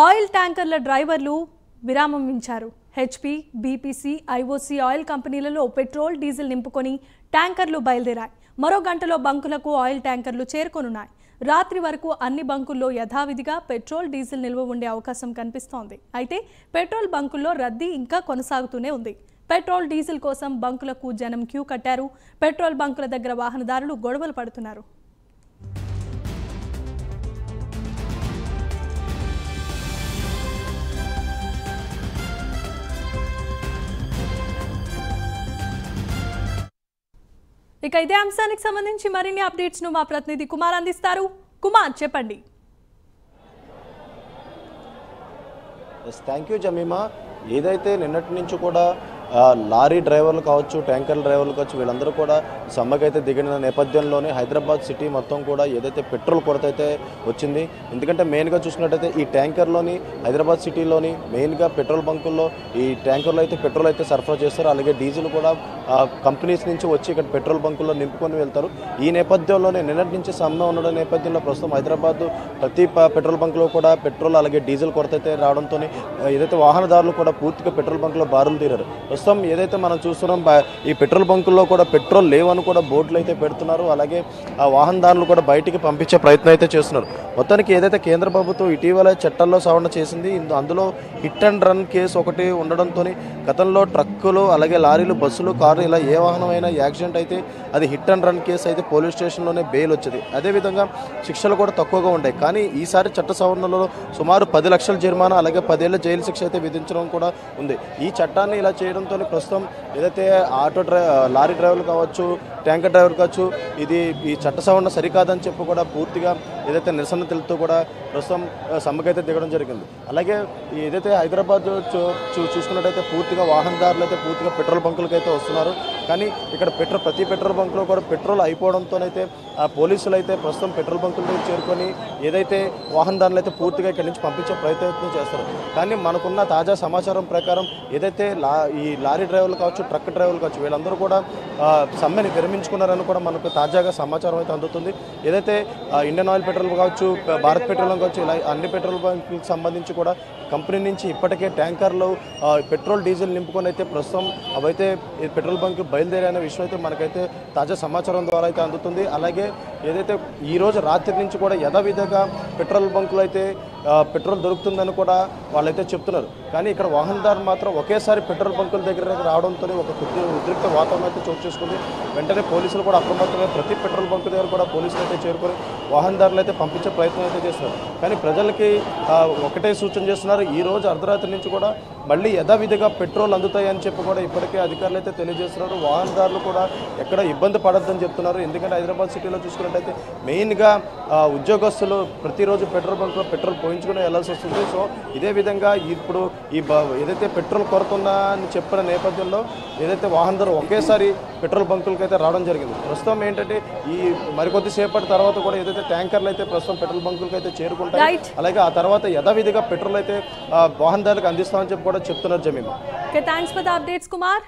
Oil ట్యాంకర్ల డ్రైవర్లు విరామం ఇచ్చారు. హెచ్పీ, బీపీసీ, ఐఓసీ ఆయిల్ కంపెనీలలో పెట్రోల్, డీజిల్ నింపుకొని ట్యాంకర్లు బయలుదేరాయి. మరో గంటలో బంకులకు ఆయిల్ ట్యాంకర్లు చేరుకోనున్నాయి. రాత్రి వరకు అన్ని బంకుల్లో యథావిధిగా పెట్రోల్, డీజిల్ నిల్వ ఉండే అవకాశం కనిపిస్తోంది. అయితే పెట్రోల్ బంకుల్లో రద్దీ ఇంకా కొనసాగుతూనే ఉంది. పెట్రోల్, డీజిల్ కోసం బంకులకు జనం క్యూ కట్టారు. పెట్రోల్ బంకుల దగ్గర వాహనదారులు గొడవలు పడుతున్నారు. ఇక ఇదే అంశానికి సంబంధించి మరిన్ని అప్డేట్స్ ను మా ప్రతినిధి కుమార్ అందిస్తారు. కుమార్, చెప్పండి. Thank you Jemimah. ఏదైతే నిన్నటి నుంచి కూడా లారీ డ్రైవర్లు కావచ్చు, ట్యాంకర్ డ్రైవర్లు కావచ్చు, వీళ్ళందరూ కూడా సమ్మెకైతే దిగిన నేపథ్యంలోనే హైదరాబాద్ సిటీ మొత్తం కూడా ఏదైతే పెట్రోల్ కొరత అయితే వచ్చింది. ఎందుకంటే మెయిన్గా చూసినట్టయితే ఈ ట్యాంకర్లోని హైదరాబాద్ సిటీలోని మెయిన్గా పెట్రోల్ బంకుల్లో ఈ ట్యాంకర్లో అయితే పెట్రోల్ అయితే సరఫరా చేస్తారు. అలాగే డీజిల్ కూడా కంపెనీస్ నుంచి వచ్చి ఇక్కడ పెట్రోల్ బంకుల్లో నింపుకొని వెళ్తారు. ఈ నేపథ్యంలోనే నిన్నటి నుంచి సమ్మె ఉండడం నేపథ్యంలో ప్రస్తుతం హైదరాబాద్ ప్రతి పెట్రోల్ బంకులో కూడా పెట్రోల్ అలాగే డీజిల్ కొరత అయితే రావడంతో ఏదైతే వాహనదారులు కూడా పూర్తిగా పెట్రోల్ బంకులో బారులు తీరారు. ప్రస్తుతం ఏదైతే మనం చూస్తున్నాం ఈ పెట్రోల్ బంకుల్లో కూడా పెట్రోల్ లేవని కూడా బోర్డులు అయితే పెడుతున్నారు. అలాగే ఆ వాహనదారులు కూడా బయటికి పంపించే ప్రయత్నం అయితే చేస్తున్నారు. మొత్తానికి ఏదైతే కేంద్ర ప్రభుత్వం ఇటీవల చట్టాల్లో సవరణ చేసింది, అందులో హిట్ అండ్ రన్ కేసు ఒకటి ఉండడంతో గతంలో ట్రక్కులు అలాగే లారీలు, బస్సులు, కార్లు ఇలా ఏ వాహనమైనా యాక్సిడెంట్ అయితే అది హిట్ అండ్ రన్ కేసు అయితే పోలీస్ స్టేషన్లోనే బెయిల్ వచ్చేది. అదేవిధంగా శిక్షలు కూడా తక్కువగా ఉంటాయి. కానీ ఈసారి చట్ట సవరణలో సుమారు 10 లక్షల జరిమానా అలాగే 10 ఏళ్ల జైలు శిక్ష అయితే విధించడం కూడా ఉంది. ఈ చట్టాన్ని ఇలా చేయడంతో ప్రస్తుతం ఏదైతే లారీ డ్రైవర్లు కావచ్చు, ట్యాంకర్ డ్రైవర్ కావచ్చు, ఈ చట్ట సవరణ సరికాదని చెప్పి కూడా పూర్తిగా ఏదైతే నిరసన తెలుపుతూ కూడా ప్రస్తుతం సమ్మెకైతే దిగడం జరిగింది. అలాగే ఏదైతే హైదరాబాద్ చూసుకున్నట్టయితే పూర్తిగా వాహనదారులు అయితే పూర్తిగా పెట్రోల్ బంకులకు అయితే వస్తున్నారు. కానీ ఇక్కడ ప్రతి పెట్రోల్ బంకులో కూడా పెట్రోల్ అయిపోవడంతోనైతే పోలీసులు అయితే ప్రస్తుతం పెట్రోల్ బంకులకు చేరుకొని ఏదైతే వాహనదారులు అయితే పూర్తిగా ఇక్కడి నుంచి పంపించే ప్రయత్నం చేస్తారు. కానీ మనకున్న తాజా సమాచారం ప్రకారం ఏదైతే ఈ లారీ డ్రైవర్లు కావచ్చు, ట్రక్ డ్రైవర్లు కావచ్చు, వీళ్ళందరూ కూడా సమ్మెని విరమించుకున్నారని కూడా మనకు తాజాగా సమాచారం అయితే అందుతుంది. ఏదైతే ఇండియన్ ఆయిల్ పెట్రోల్ కావచ్చు, భారత్ పెట్రోలియం కావచ్చు, ఇలా అన్ని పెట్రోల్ బంకులకు సంబంధించి కూడా కంపెనీ నుంచి ఇప్పటికే ట్యాంకర్లు పెట్రోల్, డీజిల్ నింపుకొని అయితే ప్రస్తుతం అవైతే పెట్రోల్ బంక్ బయలుదేరే విషయం అయితే మనకైతే తాజా సమాచారం ద్వారా అయితే అందుతుంది. అలాగే ఏదైతే ఈరోజు రాత్రి నుంచి కూడా యథావిధిగా పెట్రోల్ బంకులు అయితే పెట్రోల్ దొరుకుతుందని కూడా వాళ్ళైతే చెప్తున్నారు. కానీ ఇక్కడ వాహనదారులు మాత్రం ఒకేసారి పెట్రోల్ బంకుల దగ్గర రావడంతో ఒక ఉద్రిక్త వాతావరణం అయితే చోటు చేసుకుంది. వెంటనే పోలీసులు కూడా అప్రమత్తమై ప్రతి పెట్రోల్ బంకు దగ్గర కూడా పోలీసులు అయితే చేరుకొని వాహనదారులు అయితే పంపించే ప్రయత్నం అయితే చేస్తున్నారు. కానీ ప్రజలకి ఒకటే సూచన చేస్తున్నారు, ఈ రోజు అర్ధరాత్రి నుంచి కూడా మళ్ళీ యథావిధిగా పెట్రోల్ అందుతాయని చెప్పి కూడా ఇప్పటికే అధికారులు అయితే తెలియజేస్తున్నారు. వాహనదారులు కూడా ఎక్కడ ఇబ్బంది పడొద్దని చెప్తున్నారు. ఎందుకంటే హైదరాబాద్ సిటీలో చూసుకున్నట్టయితే మెయిన్గా ఉద్యోగస్తులు ప్రతిరోజు పెట్రోల్ బంకులో పెట్రోల్ పోయించుకుని వెళ్లాల్సి వస్తుంది. సో ఇదే విధంగా ఇప్పుడు ఏదైతే పెట్రోల్ కొరత ఉందా అని చెప్పిన నేపథ్యంలో ఏదైతే వాహనదారు ఒకేసారి పెట్రోల్ బంకులకు అయితే రావడం జరిగింది. ప్రస్తుతం ఏంటంటే ఈ మరికొద్ది సేపటి తర్వాత కూడా ఏదైతే ట్యాంకర్లు అయితే ప్రస్తుతం పెట్రోల్ బంకులకు అయితే చేరుకుంటాయి. అలాగే ఆ తర్వాత యథావిధిగా పెట్రోల్ అయితే వాహనదారులకు అందిస్తామని చెప్పి కూడా చెప్తున్నారు. Jemimah, thanks for the updates Kumar.